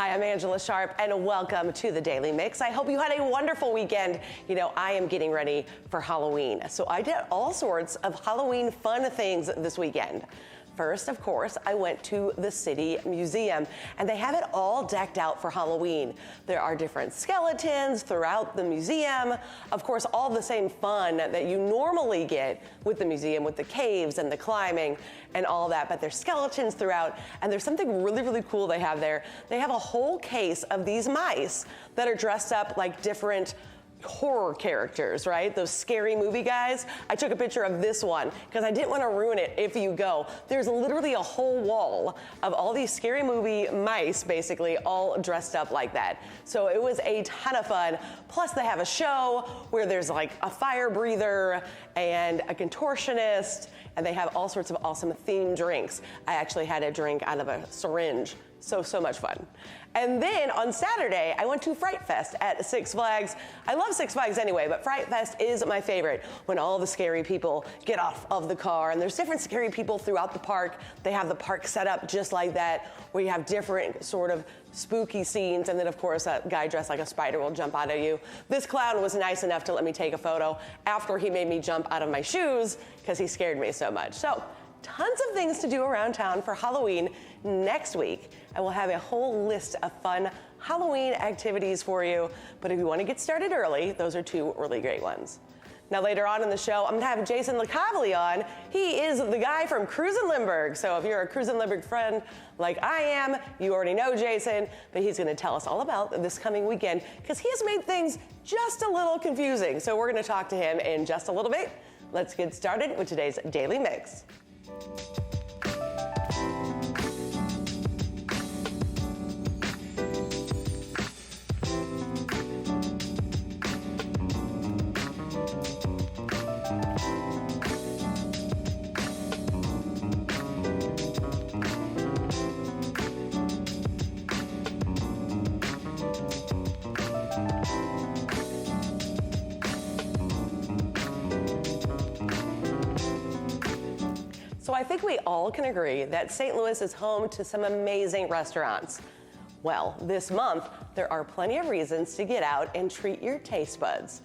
Hi, I'm Angella Sharpe, and welcome to the Daily Mix. I hope you had a wonderful weekend. You know, I am getting ready for Halloween, so I did all sorts of Halloween fun things this weekend. First, of course, I went to the City Museum, and they have it all decked out for Halloween. There are different skeletons throughout the museum. Of course, all the same fun that you normally get with the museum, with the caves and the climbing and all that, but there's skeletons throughout, and there's something really, really cool they have there. They have a whole case of these mice that are dressed up like different horror characters, right? Those scary movie guys. I took a picture of this one because I didn't want to ruin it if you go. There's literally a whole wall of all these scary movie mice, basically, all dressed up like that. So it was a ton of fun. Plus they have a show where there's like a fire breather and a contortionist, and they have all sorts of awesome themed drinks. I actually had a drink out of a syringe. So much fun. And then on Saturday, I went to Fright Fest at Six Flags. I love Six Flags anyway, but Fright Fest is my favorite when all the scary people get off of the car, and there's different scary people throughout the park. They have the park set up just like that, where you have different sort of spooky scenes, and then of course a guy dressed like a spider will jump out at you. This clown was nice enough to let me take a photo after he made me jump out of my shoes because he scared me so much. So tons of things to do around town for Halloween next week. I will have a whole list of fun Halloween activities for you, but if you want to get started early, those are two really great ones. Now later on in the show, I'm gonna have Jason LiCavoli on. He is the guy from Cruisin Lindbergh. So if you're a Cruisin Lindbergh friend like I am, you already know Jason, but he's gonna tell us all about this coming weekend because he has made things just a little confusing. So we're gonna talk to him in just a little bit. Let's get started with today's Daily Mix. So I think we all can agree that St. Louis is home to some amazing restaurants. Well, this month, there are plenty of reasons to get out and treat your taste buds.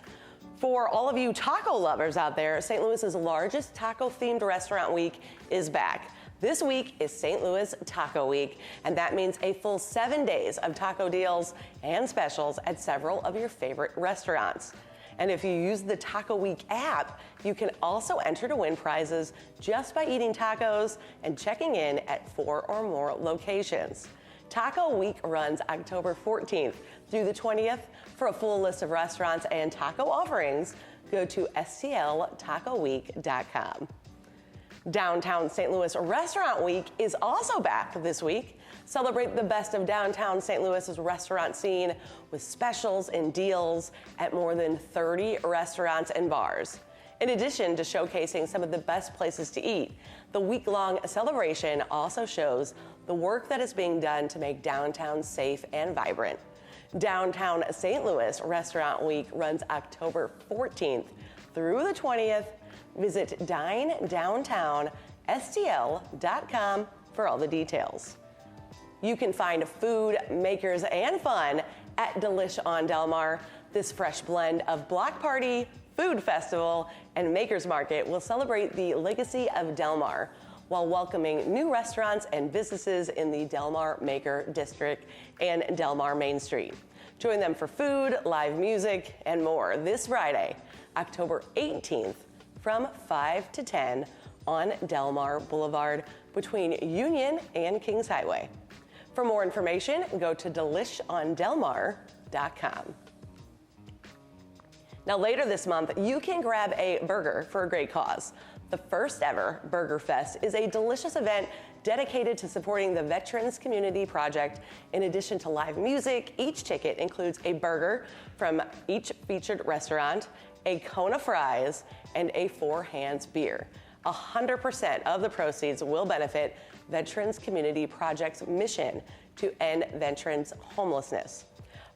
For all of you taco lovers out there, St. Louis's largest taco-themed restaurant week is back. This week is St. Louis Taco Week, and that means a full 7 days of taco deals and specials at several of your favorite restaurants. And if you use the Taco Week app, you can also enter to win prizes just by eating tacos and checking in at 4 or more locations. Taco Week runs October 14th through the 20th. For a full list of restaurants and taco offerings, go to stltacoweek.com. Downtown St. Louis Restaurant Week is also back this week. Celebrate the best of downtown St. Louis's restaurant scene with specials and deals at more than 30 restaurants and bars. In addition to showcasing some of the best places to eat, the week-long celebration also shows the work that is being done to make downtown safe and vibrant. Downtown St. Louis Restaurant Week runs October 14th through the 20th. Visit dinedowntownstl.com for all the details. You can find food, makers, and fun at Delish on Delmar. This fresh blend of block party, food festival, and makers market will celebrate the legacy of Delmar while welcoming new restaurants and businesses in the Delmar Maker District and Delmar Main Street. Join them for food, live music, and more this Friday, October 18th, from 5 to 10 on Delmar Boulevard between Union and Kings Highway. For more information, go to delishondelmar.com. Now later this month, you can grab a burger for a great cause. The first ever Burgerfest is a delicious event dedicated to supporting the Veterans Community Project. In addition to live music, each ticket includes a burger from each featured restaurant, a cone of fries, and a 4 Hands beer. 100% of the proceeds will benefit Veterans Community Project's mission to end veterans homelessness.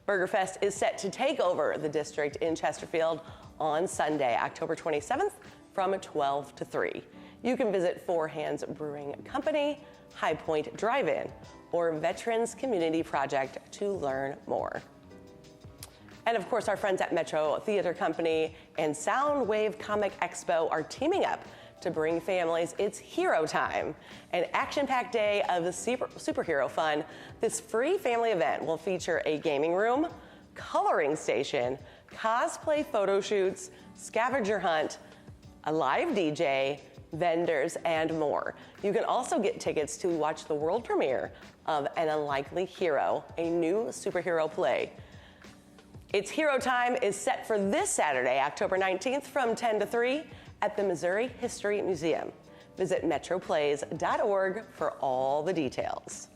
Burgerfest is set to take over the district in Chesterfield on Sunday, October 27th from 12 to 3. You can visit Four Hands Brewing Company, High Point Drive-In, or Veterans Community Project to learn more. And of course, our friends at Metro Theater Company and Soundwave Comic Expo are teaming up to bring families its Hero Time, an action-packed day of superhero fun. This free family event will feature a gaming room, coloring station, cosplay photo shoots, scavenger hunt, a live DJ, vendors, and more. You can also get tickets to watch the world premiere of An Unlikely Hero, a new superhero play. Its Hero Time is set for this Saturday, October 19th from 10 to 3 at the Missouri History Museum. Visit metroplays.org for all the details.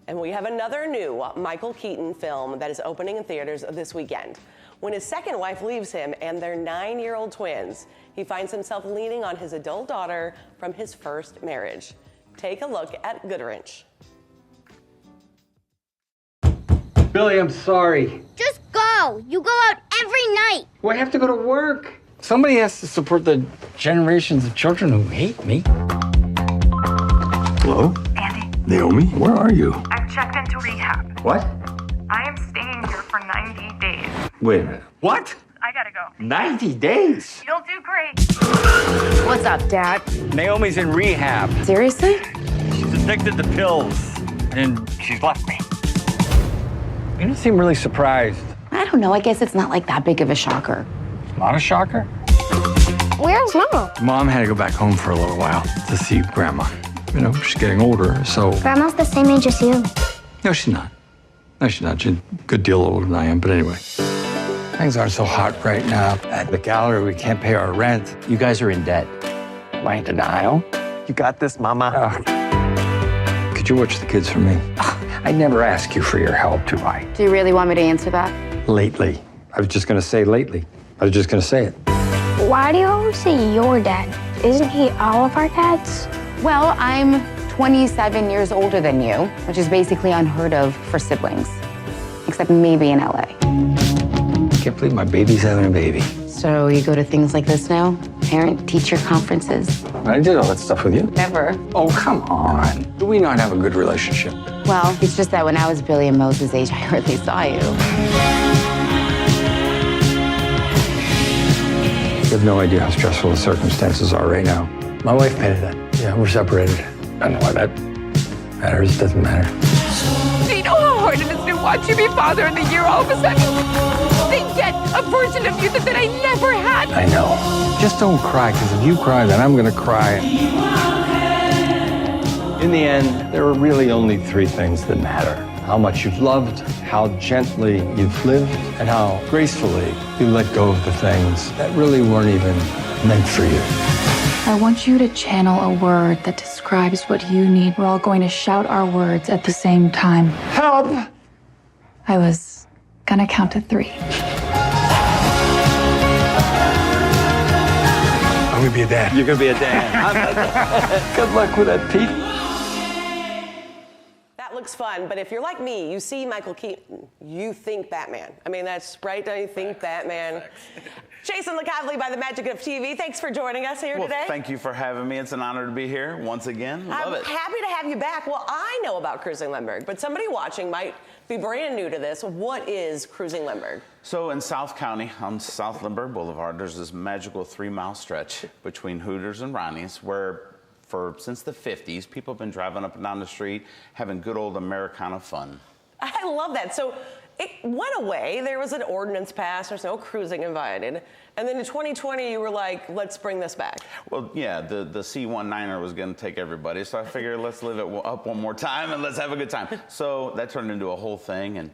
And we have another new Michael Keaton film that is opening in theaters this weekend. When his second wife leaves him and their 9-year-old twins, he finds himself leaning on his adult daughter from his first marriage. Take a look at Goodwrench. Billy, I'm sorry. Just go. You go out every night. Well, I have to go to work. Somebody has to support the generations of children who hate me. Hello? Andy, Naomi, where are you? I've checked into rehab. What? I am staying here for 90 days. Wait a minute. What? I gotta go. 90 days? You'll do great. What's up, Dad? Naomi's in rehab. Seriously? She's addicted to pills, and she's left me. You don't seem really surprised. I don't know. I guess it's not like that big of a shocker. Not a shocker? Where's Mom? Mom had to go back home for a little while to see Grandma. You know, she's getting older, so... Grandma's the same age as you. No, she's not. No, she's not. She's a good deal older than I am, but anyway. Things aren't so hot right now. At the gallery, we can't pay our rent. You guys are in debt. Am I in denial? You got this, Mama. Could you watch the kids for me? I never ask you for your help, do I? Do you really want me to answer that? Lately. I was just gonna say lately. I was just gonna say it. Why do you always say your dad? Isn't he all of our dads? Well, I'm 27 years older than you, which is basically unheard of for siblings, except maybe in LA. Can't believe my baby's having a baby. So you go to things like this now? Parent-teacher conferences? I did all that stuff with you. Never. Oh, come on. Do we not have a good relationship? Well, it's just that when I was Billy and Moses' age, I hardly saw you. You have no idea how stressful the circumstances are right now. My wife made it. Yeah, we're separated. I don't know why that matters. It doesn't matter. Do you know how hard it is to watch you be father in the year all of a sudden? They get a version of you that I never had. I know. Just don't cry, because if you cry, then I'm going to cry. In the end, there are really only 3 things that matter. How much you've loved, how gently you've lived, and how gracefully you let go of the things that really weren't even meant for you. I want you to channel a word that describes what you need. We're all going to shout our words at the same time. Help! I was gonna count to 3. I'm gonna be a dad. You're going to be a dad. Good luck with that, Pete. That looks fun, but if you're like me, you see Michael Keaton, you think Batman. I mean, that's right, don't you think Batman? Jason LiCavoli by the magic of TV, thanks for joining us here today. Thank you for having me. It's an honor to be here once again. Love it. I'm happy to have you back. Well, I know about Cruisin Lindbergh, but somebody watching might be brand new to this. What is Cruisin Lindbergh? So in South County, on South Lindbergh Boulevard, there's this magical 3-mile stretch between Hooters and Ronnie's where since the 50s, people have been driving up and down the street, having good old Americana fun. I love that. So it went away. There was an ordinance passed. There's no cruising invited. And then in 2020, you were like, let's bring this back. Well, yeah, the C19er was going to take everybody. So I figured let's live it up one more time and let's have a good time. So that turned into a whole thing. And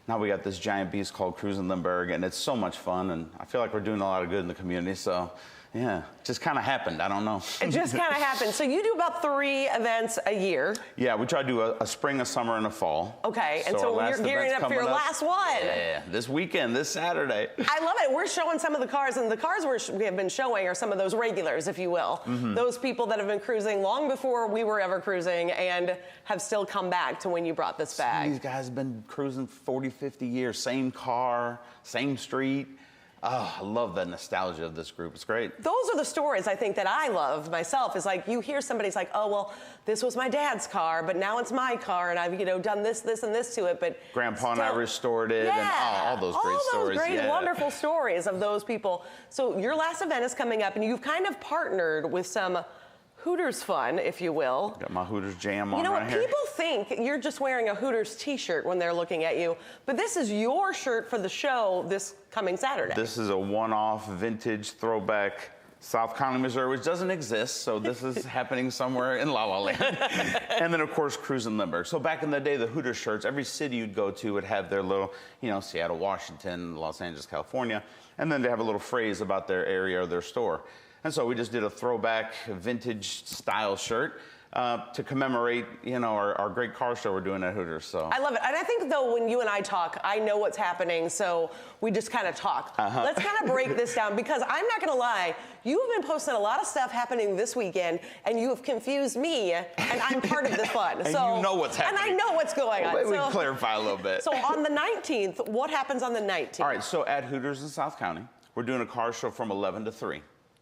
now we got this giant beast called Cruisin Lindbergh. And it's so much fun. And I feel like we're doing a lot of good in the community. So yeah, just kind of happened. I don't know. It just kind of happened. So you do about 3 events a year. Yeah, we try to do a spring, a summer, and a fall. Okay, and so you're gearing up for your last one. Yeah, this weekend, this Saturday. I love it. We're showing some of the cars, and the cars we have been showing are some of those regulars, if you will. Mm-hmm. Those people that have been cruising long before we were ever cruising and have still come back to when you brought this back. These guys have been cruising 40, 50 years, same car, same street. Oh, I love the nostalgia of this group. It's great. Those are the stories I think that I love myself. Is like you hear somebody's like, oh well, this was my dad's car, but now it's my car, and I've done this, and this to it. But Grandpa and I restored it, yeah, and all those great stories. All those great, yeah. wonderful stories of those people. So your last event is coming up, and you've kind of partnered with some Hooters fun, if you will. Got my Hooters jam on You know right what? here. People think you're just wearing a Hooters t-shirt when they're looking at you, but this is your shirt for the show this coming Saturday. This is a one-off vintage throwback South County, Missouri, which doesn't exist, so this is happening somewhere in La La Land. And then, of course, Cruisin Lindbergh. So back in the day, the Hooters shirts, every city you'd go to would have their little, Seattle, Washington, Los Angeles, California, and then they have a little phrase about their area or their store. And so we just did a throwback vintage style shirt to commemorate, our great car show we're doing at Hooters. So I love it. And I think, though, when you and I talk, I know what's happening, so we just kind of talk. Let's kind of break this down, because I'm not going to lie, you have been posting a lot of stuff happening this weekend, and you have confused me, and I'm part of the fun. And you know what's happening. And I know what's going on. Maybe we can clarify a little bit. So on the 19th, what happens on the 19th? All right, so at Hooters in South County, we're doing a car show from 11 to 3.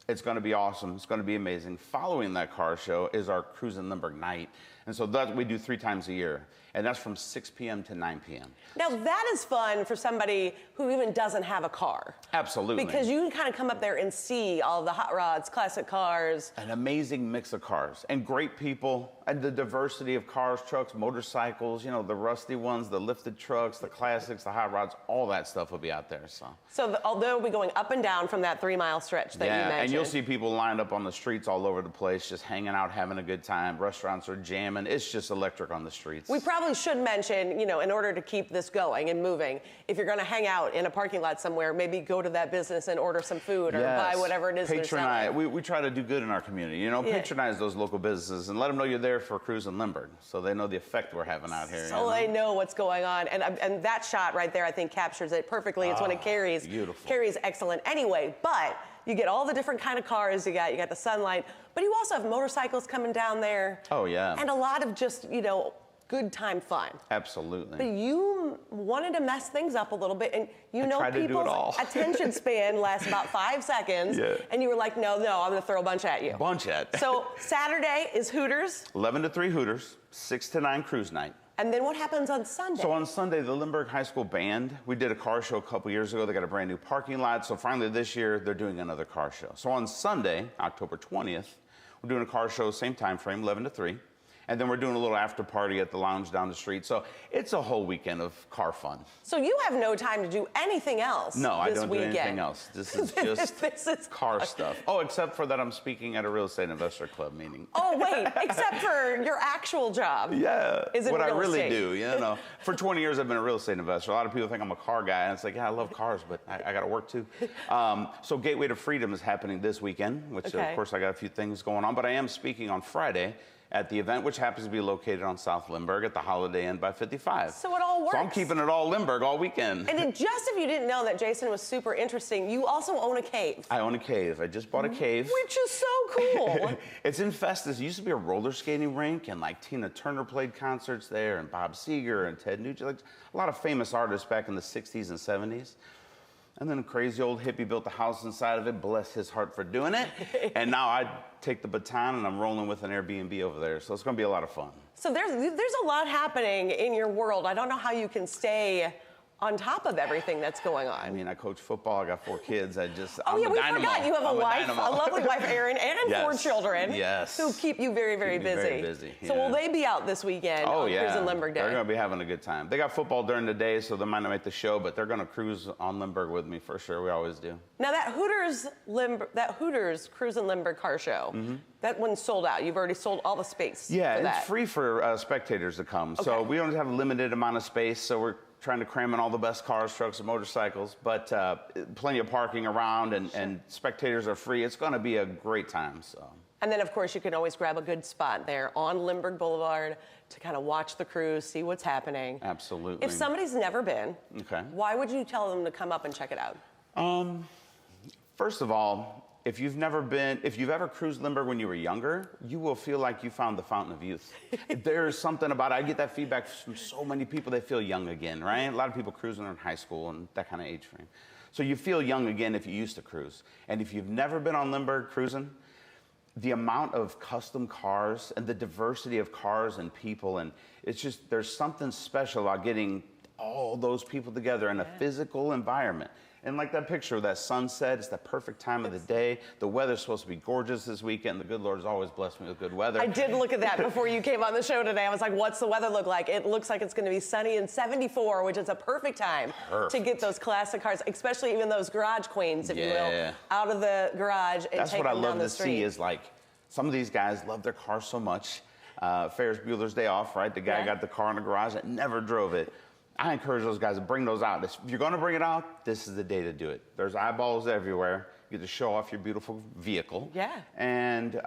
It's going to be awesome. It's going to be amazing. Following that car show is our Cruisin Lindbergh night. And so that we do 3 times a year. And that's from 6 p.m. to 9 p.m. Now, that is fun for somebody who even doesn't have a car. Absolutely. Because you can kind of come up there and see all the hot rods, classic cars. An amazing mix of cars and great people, and the diversity of cars, trucks, motorcycles, the rusty ones, the lifted trucks, the classics, the hot rods, all that stuff will be out there. So although we'll be going up and down from that 3-mile stretch that you mentioned. And you'll see people lined up on the streets all over the place, just hanging out, having a good time. Restaurants are jamming. It's just electric on the streets. We probably should mention, in order to keep this going and moving, if you're going to hang out in a parking lot somewhere, maybe go to that business and order some food or buy whatever it is they're Patronize. selling. We try to do good in our community. Patronize those local businesses and let them know you're there for Cruisin Lindbergh, so they know the effect we're having out here. So they know what's going on. And that shot right there, I think, captures it perfectly. It's when it carries. Beautiful. Carries excellent. Anyway, but you get all the different kind of cars you got the sunlight, but you also have motorcycles coming down there. Oh, yeah. And a lot of just, good time fun. Absolutely. But you wanted to mess things up a little bit, and people's attention span lasts about 5 seconds, and you were like, no, I'm gonna throw a bunch at you. So Saturday is Hooters. 11 to 3 Hooters, 6 to 9 cruise night. And then what happens on Sunday? So on Sunday, the Lindbergh High School Band, we did a car show a couple years ago. They got a brand new parking lot. So finally this year, they're doing another car show. So on Sunday, October 20th, we're doing a car show, same time frame, 11 to 3. And then we're doing a little after party at the lounge down the street. So it's a whole weekend of car fun. So you have no time to do anything else. No, I this don't weekend. do anything else. This is just this is car stuff. Oh, except for that I'm speaking at a real estate investor club meeting. Oh, wait, except for your actual job. Yeah, is it what I real really estate? do. For 20 years, I've been a real estate investor. A lot of people think I'm a car guy, and it's like, yeah, I love cars, but I got to work too. So Gateway to Freedom is happening this weekend, which of course I got a few things going on, but I am speaking on Friday at the event, which happens to be located on South Lindbergh at the Holiday Inn by 55. So it all works. So I'm keeping it all Lindbergh all weekend. And just if you didn't know that Jason was super interesting, you also own a cave. I own a cave. I just bought a cave. Which is so cool. It's in Festus. It used to be a roller skating rink, and Tina Turner played concerts there, and Bob Seger and Ted Nugent, a lot of famous artists back in the 60s and 70s. And then a crazy old hippie built a house inside of it, bless his heart for doing it. And now I take the baton and I'm rolling with an Airbnb over there. So it's gonna be a lot of fun. So there's a lot happening in your world. I don't know how you can stay on top of everything that's going on. I mean, I coach football, I got 4 kids, we forgot. You have a wife, a lovely wife, Erin, and 4 children who keep you very, very busy. Very busy. So will they be out this weekend on Cruisin Lindbergh Day? They're gonna be having a good time. They got football during the day, so they might not make the show, but they're gonna cruise on Lindbergh with me for sure. We always do. Now that Hooters Cruisin Lindbergh Car Show, that one's sold out. You've already sold all the space for that. It's free for spectators to come. So we only have a limited amount of space, so we're trying to cram in all the best cars, trucks, and motorcycles, but plenty of parking around, and spectators are free. It's going to be a great time. And then, of course, you can always grab a good spot there on Lindbergh Boulevard to kind of watch the cruise, see what's happening. Absolutely. If somebody's never been, why would you tell them to come up and check it out? First of all, if you've ever cruised Lindbergh when you were younger, you will feel like you found the fountain of youth. There's something about it. I get that feedback from so many people. They feel young again, right? A lot of people cruise when they're in high school and that kind of age frame. So you feel young again if you used to cruise. And if you've never been on Lindbergh cruising, the amount of custom cars and the diversity of cars and people, and it's just, there's something special about getting all those people together in a physical environment. And like that picture of that sunset, it's the perfect time of the day. The weather's supposed to be gorgeous this weekend. The good Lord has always blessed me with good weather. I did look at that before you came on the show today. I was like, what's the weather look like? It looks like it's going to be sunny and 74, which is a perfect time to get those classic cars, especially even those garage queens, if you will, out of the garage and take them down the street. That's what I love to see is like, some of these guys love their cars so much. Ferris Bueller's Day Off, right? The guy got the car in the garage and never drove it. I encourage those guys to bring those out. If you're going to bring it out, this is the day to do it. There's eyeballs everywhere. You get to show off your beautiful vehicle. Yeah. And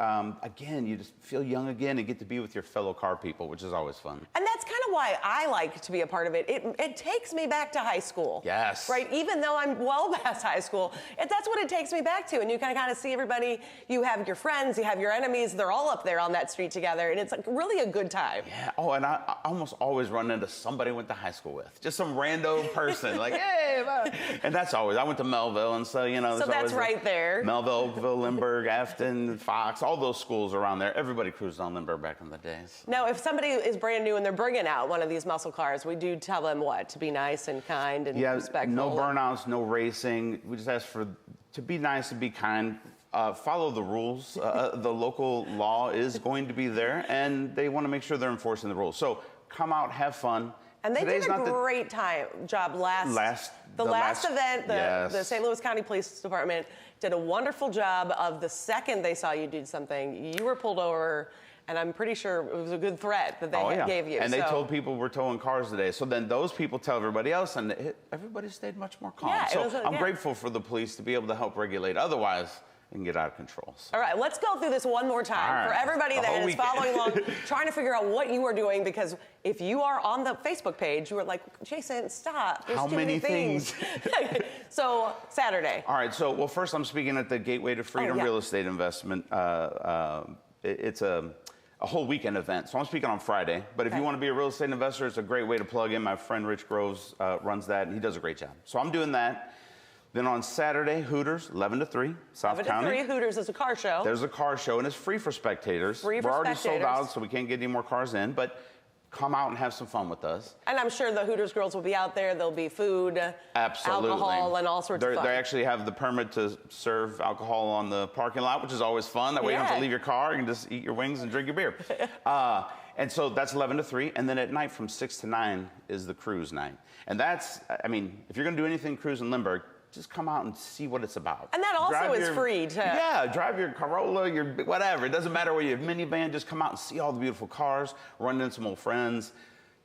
again, you just feel young again and get to be with your fellow car people, which is always fun. And that's kind of why I like to be a part of it. It takes me back to high school. Yes. Right? Even though I'm well past high school, that's what it takes me back to. And you can kind of see everybody. You have your friends, you have your enemies. They're all up there on that street together. And it's like really a good time. Yeah. Oh, and I almost always run into somebody I went to high school with. Just some rando person. Like, hey, bye. And that's always, I went to Melville. And so, you know. So that's right there. Melville, Oakville, Lindbergh, Afton, Fox, all those schools around there. Everybody cruised on Lindbergh back in the days. Now, if somebody is brand new and they're bringing out one of these muscle cars, we do tell them what? To be nice and kind and respectful. No burnouts, no racing. We just ask to be nice and be kind. Follow the rules. The local law is going to be there, and they want to make sure they're enforcing the rules. So come out, have fun. And they did a great job last event. The St. Louis County Police Department did a wonderful job of the second they saw you do something, you were pulled over, and I'm pretty sure it was a good threat that they gave you. And they told people we're towing cars today. So then those people tell everybody else, and everybody stayed much more calm. Yeah, so I'm grateful for the police to be able to help regulate. Otherwise, it can get out of control. So. All right, let's go through this one more time for everybody that is following along, trying to figure out what you are doing, because if you are on the Facebook page, you are like, Jason, stop. There's too many things. So, Saturday. All right, so, well, first I'm speaking at the Gateway to Freedom Real Estate Investment. It's a whole weekend event. So I'm speaking on Friday. But if you want to be a real estate investor, it's a great way to plug in. My friend Rich Groves runs that, and he does a great job. So I'm doing that. Then on Saturday, Hooters, 11 to 3, South County. 11 to 3, Hooters is a car show. There's a car show, and it's free for spectators. We're already sold out, so we can't get any more cars in. But come out and have some fun with us. And I'm sure the Hooters girls will be out there. There'll be food, alcohol, and all sorts of fun. They actually have the permit to serve alcohol on the parking lot, which is always fun. That way you don't have to leave your car. You can just eat your wings and drink your beer. And so that's 11 to 3. And then at night from 6 to 9 is the cruise night. And that's, I mean, if you're going to do anything Cruisin Lindbergh, just come out and see what it's about. And that also is free, too. Yeah, drive your Corolla, your whatever. It doesn't matter whether you have minivan, just come out and see all the beautiful cars, run into some old friends.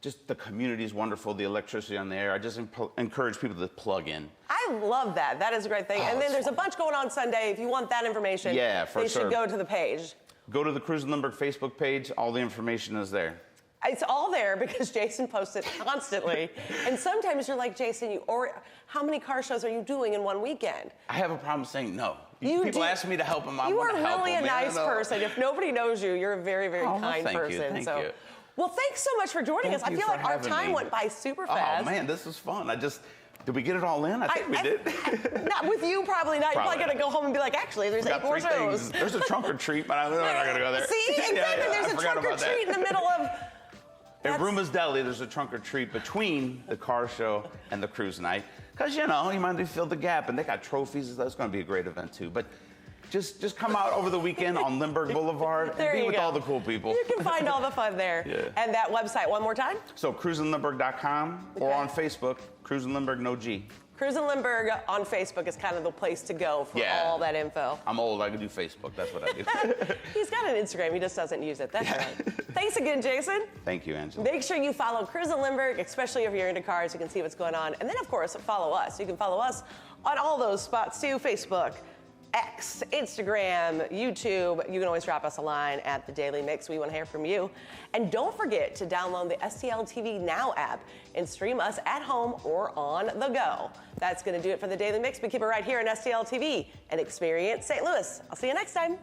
Just the community is wonderful, the electricity on the air. I just encourage people to plug in. I love that. That is a great thing. And then there's a bunch going on Sunday. If you want that information, they should go to the page. Go to the Cruisin Lindbergh Facebook page. All the information is there. It's all there because Jason posts it constantly. And sometimes you're like, Jason, how many car shows are you doing in one weekend? I have a problem saying no. People ask me to help them. I you want are to help really them, a nice person. If nobody knows you, you're a very, very kind person. Thank you. Well, thanks so much for joining us. I feel like our time went by super fast. Oh, man, this was fun. Did we get it all in? I think we did. Not with you, probably not. You're probably going to go home and be like, actually, there's 8 more shows. There's a trunk or treat, but I'm not going to go there. See? Exactly. There's a trunk or treat in the middle of... At Ruma's Deli, there's a trunk or treat between the car show and the cruise night. Because, you might need to fill the gap. And they got trophies. That's going to be a great event, too. But just come out over the weekend on Lindbergh Boulevard and be with all the cool people. You can find all the fun there. And that website, one more time? So, CruisinLindbergh.com or on Facebook, Cruisin Lindbergh, no G. Cruisin Lindbergh on Facebook is kind of the place to go for all that info. I'm old. I can do Facebook. That's what I do. He's got an Instagram. He just doesn't use it. That's right. Thanks again, Jason. Thank you, Angela. Make sure you follow Cruisin Lindbergh, especially if you're into cars. You can see what's going on. And then, of course, follow us. You can follow us on all those spots, too. Facebook, X, Instagram, YouTube. You can always drop us a line at The Daily Mix. We want to hear from you. And don't forget to download the STL TV Now app and stream us at home or on the go. That's going to do it for The Daily Mix. We keep it right here on STL TV and Experience St. Louis. I'll see you next time.